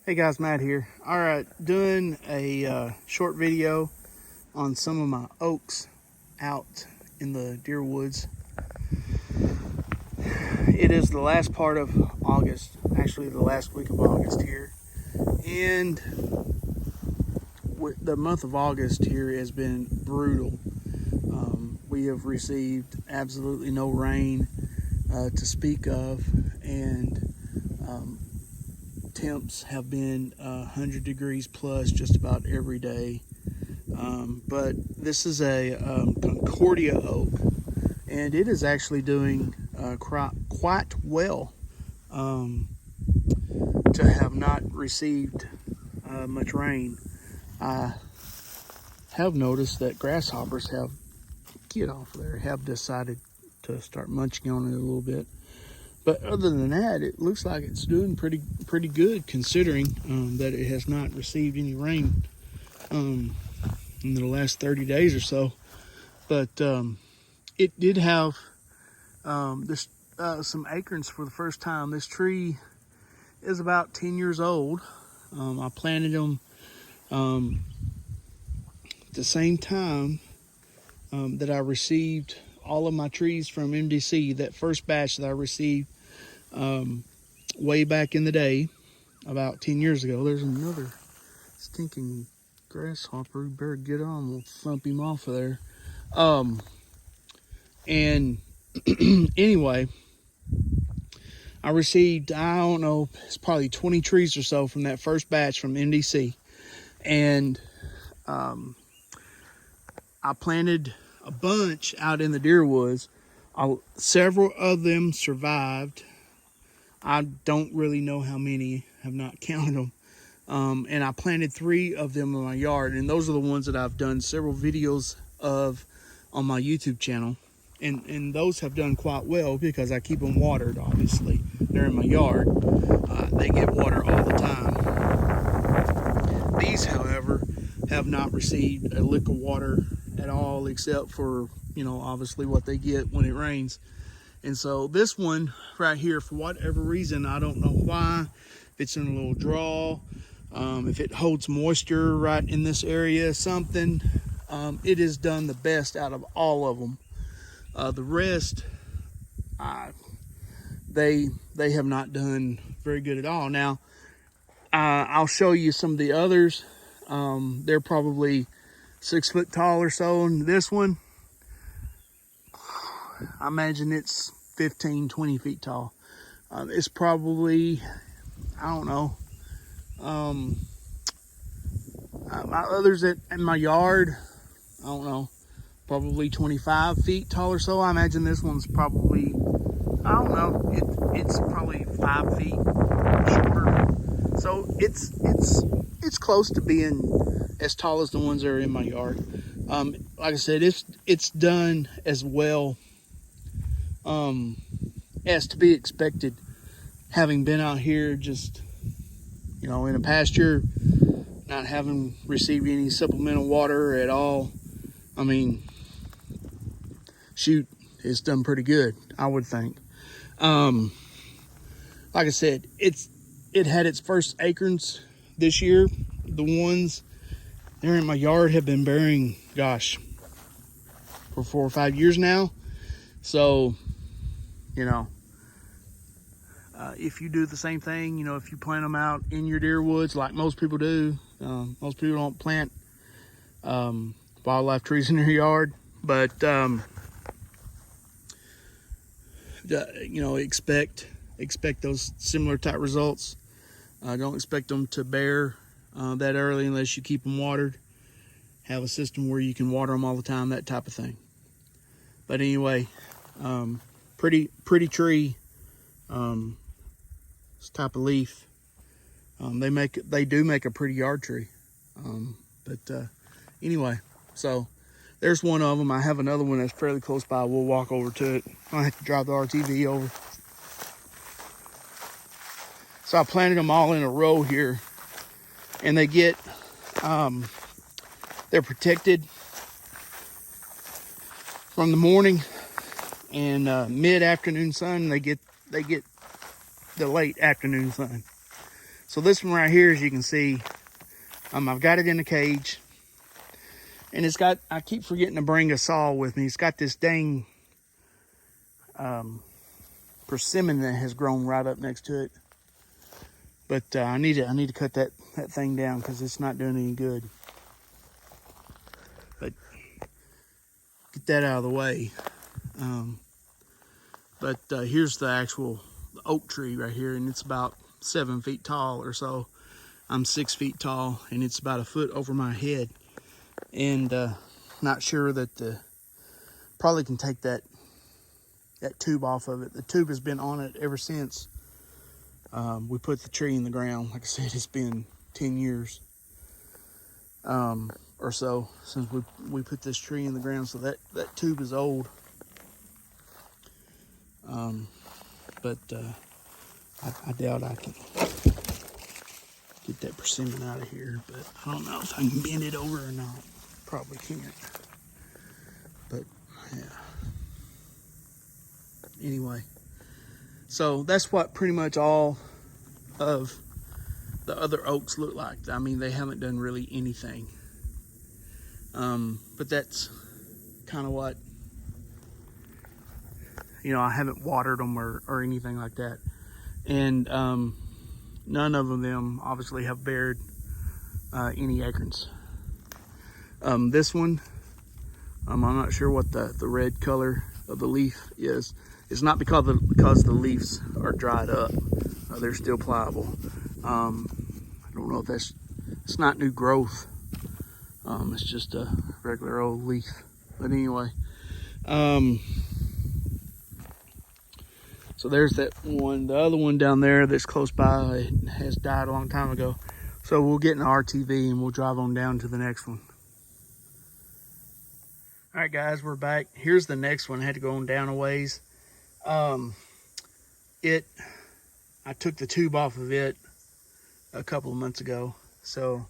Hey guys, Matt here. All right, doing a short video on some of my oaks out in the deer woods. It is the last part of August, actually the last week of August here. And the month of August here has been brutal. We have received absolutely no rain to speak of, and temps have been 100 degrees plus just about every day. But this is a Concordia Oak, and it is actually doing quite well to have not received much rain. I have noticed that grasshoppers have decided to start munching on it a little bit. But other than that, it looks like it's doing pretty good, considering that it has not received any rain in the last 30 days or so. But it did have some acorns for the first time. This tree is about 10 years old. I planted them at the same time that I received all of my trees from MDC. That first batch that I received way back in the day, about 10 years ago. There's another stinking grasshopper. You better get on. We'll thump him off of there. And anyway, I received, I don't know, it's probably 20 trees or so from that first batch from MDC. And I planted a bunch out in the deer woods. Several of them survived. I don't really know how many, have not counted them. And I planted 3 of them in my yard, and those are the ones that I've done several videos of on my YouTube channel. And those have done quite well because I keep them watered, obviously. They're in my yard. They get water all the time. These, however, have not received a lick of water at all, except for, obviously what they get when it rains. And so this one right here, for whatever reason, I don't know why, if it's in a little draw, if it holds moisture right in this area, something, it has done the best out of all of them. The rest, they have not done very good at all. Now, I'll show you some of the others. They're probably 6 foot tall or so. And this one, I imagine it's 15, 20 feet tall. It's probably, I don't know. My others in my yard, I don't know, probably 25 feet tall or so. I imagine this one's probably, I don't know, it's probably 5 feet shorter. So it's close to being as tall as the ones that are in my yard. Like I said, it's done as well as to be expected, having been out here just, in a pasture, not having received any supplemental water at all. I mean, shoot, it's done pretty good, I would think. Like I said, it had its first acorns this year. The ones there in my yard have been bearing, gosh, for 4 or 5 years now. So, if you do the same thing, if you plant them out in your deer woods like most people do, most people don't plant wildlife trees in their yard, but expect those similar type results. Don't expect them to bear that early unless you keep them watered. Have a system where you can water them all the time, that type of thing. But anyway, pretty tree. This type of leaf. They do make a pretty yard tree. Anyway, so there's one of them. I have another one that's fairly close by. We'll walk over to it. I have to drive the RTV over. So I planted them all in a row here, and they get, they're protected from the morning and mid-afternoon sun. They get the late afternoon sun. So this one right here, as you can see, I've got it in a cage. And it's got, I keep forgetting to bring a saw with me. It's got this dang persimmon that has grown right up next to it. But I need to cut that thing down because it's not doing any good. But get that out of the way. Here's the actual oak tree right here, and it's about 7 feet tall or so. I'm 6 feet tall, and it's about a foot over my head. And not sure that probably can take that tube off of it. The tube has been on it ever since we put the tree in the ground. Like I said, it's been 10 years or so since we put this tree in the ground, so that tube is old. I doubt I can get that persimmon out of here, but I don't know if I can bend it over or not. Probably can't. But yeah. Anyway, so that's what pretty much all of the other oaks look like. I mean, they haven't done really anything. But that's kind of what, you know, I haven't watered them or anything like that. And none of them obviously have bared any acorns. This one, I'm not sure what the red color of the leaf is. It's not because the leaves are dried up. They're still pliable. I don't know if it's not new growth. It's just a regular old leaf. But anyway, so there's that one. The other one down there that's close by has died a long time ago. So we'll get an RTV and we'll drive on down to the next one. All right, guys, we're back. Here's the next one. I had to go on down a ways. I took the tube off of it a couple of months ago. So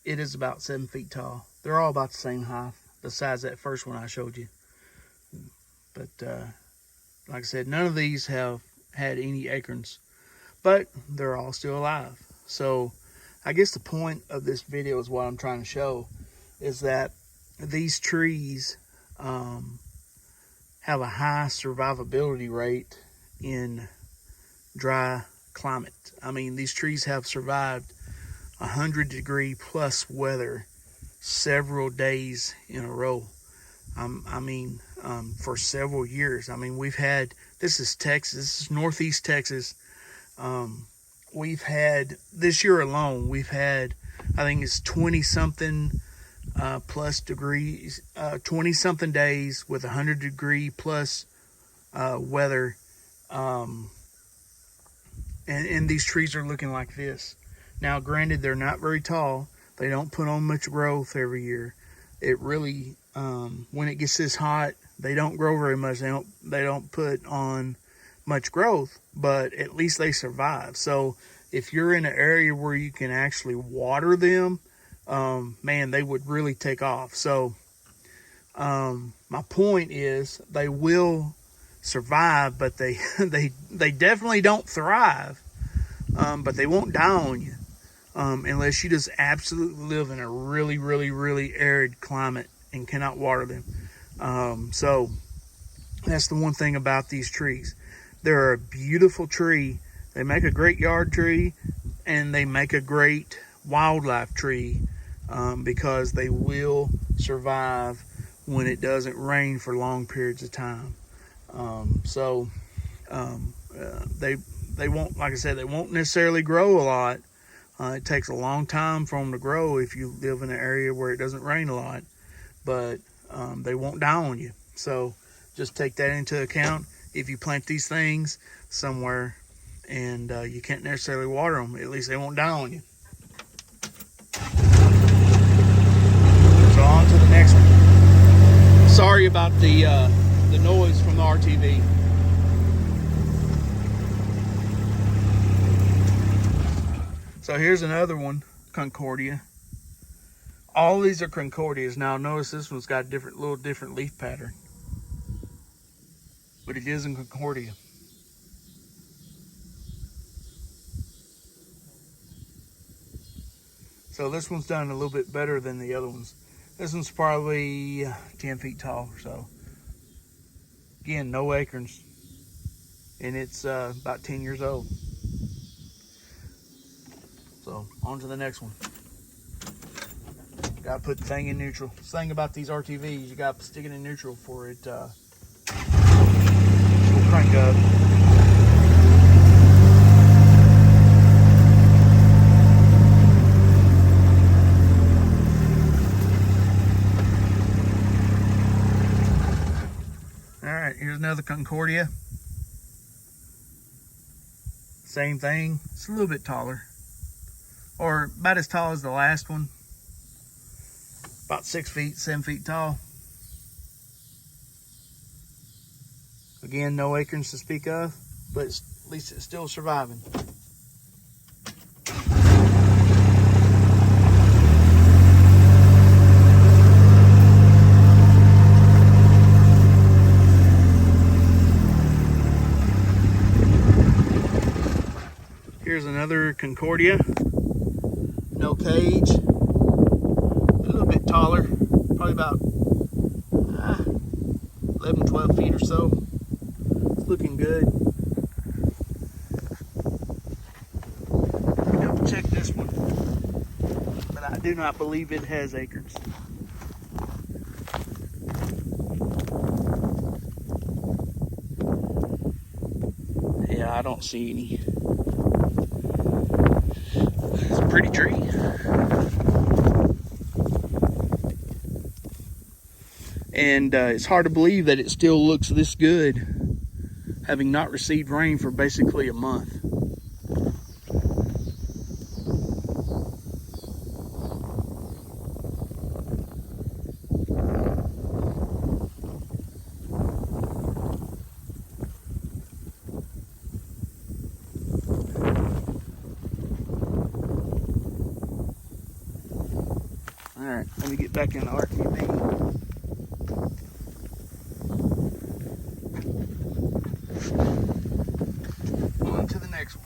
it is about 7 feet tall. They're all about the same height, besides that first one I showed you. But like I said, none of these have had any acorns, but they're all still alive. So I guess the point of this video is what I'm trying to show is that these trees have a high survivability rate in dry climate. I mean, these trees have survived 100-degree plus weather several days in a row. For several years. I mean, we've had, this is Texas, this is Northeast Texas. We've had, this year alone, we've had, I think it's 20-something plus degrees, 20-something days with 100-degree plus weather. And these trees are looking like this. Now, granted, they're not very tall. They don't put on much growth every year. It really, when it gets this hot, they don't grow very much. They don't put on much growth, but at least they survive. So if you're in an area where you can actually water them, man, they would really take off. So my point is they will survive, but they definitely don't thrive. But they won't die on you unless you just absolutely live in a really, really, really arid climate and cannot water them. So that's the one thing about these trees. They're a beautiful tree. They make a great yard tree, and they make a great wildlife tree because they will survive when it doesn't rain for long periods of time. They won't, like I said, they won't necessarily grow a lot. It takes a long time for them to grow if you live in an area where it doesn't rain a lot, but they won't die on you. So just take that into account. If you plant these things somewhere and you can't necessarily water them, at least they won't die on you. So on to the next one. Sorry about the noise from the RTV. So here's another one, Concordia. All these are Concordias. Now notice this one's got a little different leaf pattern, but it is in Concordia. So this one's done a little bit better than the other ones. This one's probably 10 feet tall or so. Again, no acorns. And it's about 10 years old. So on to the next one. Gotta put the thing in neutral. The thing about these RTVs, you gotta stick it in neutral for it will crank up. Alright, here's another Concordia. Same thing. It's a little bit taller. Or about as tall as the last one. About 6 feet, 7 feet tall. Again, no acorns to speak of, but at least it's still surviving. Here's another Concordia. No cage. A little bit taller. Probably about 11, 12 feet or so. It's looking good. Double check this one. But I do not believe it has acorns. Yeah, I don't see any. It's a pretty tree. And it's hard to believe that it still looks this good, having not received rain for basically a month. All right, let me get back in the RTV. On to the next one.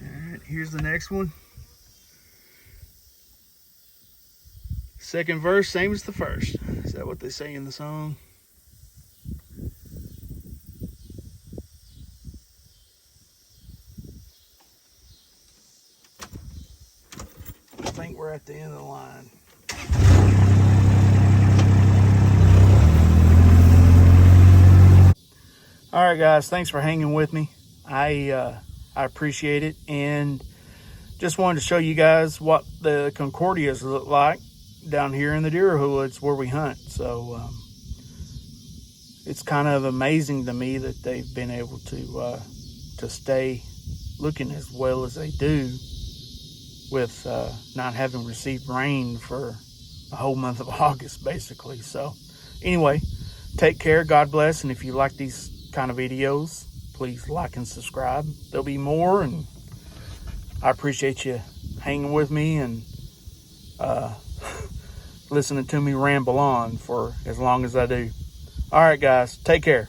All right, here's the next one. Second verse, same as the first. Is that what they say in the song? I think we're at the end of the line. All right, guys, thanks for hanging with me. I appreciate it, and just wanted to show you guys what the Concordias look like down here in the deer woods where we hunt. So it's kind of amazing to me that they've been able to stay looking as well as they do with not having received rain for a whole month of August, basically. So anyway, take care, God bless, and if you like these kind of videos, please like and subscribe. There'll be more, and I appreciate you hanging with me and listening to me ramble on for as long as I do. All right, guys, take care.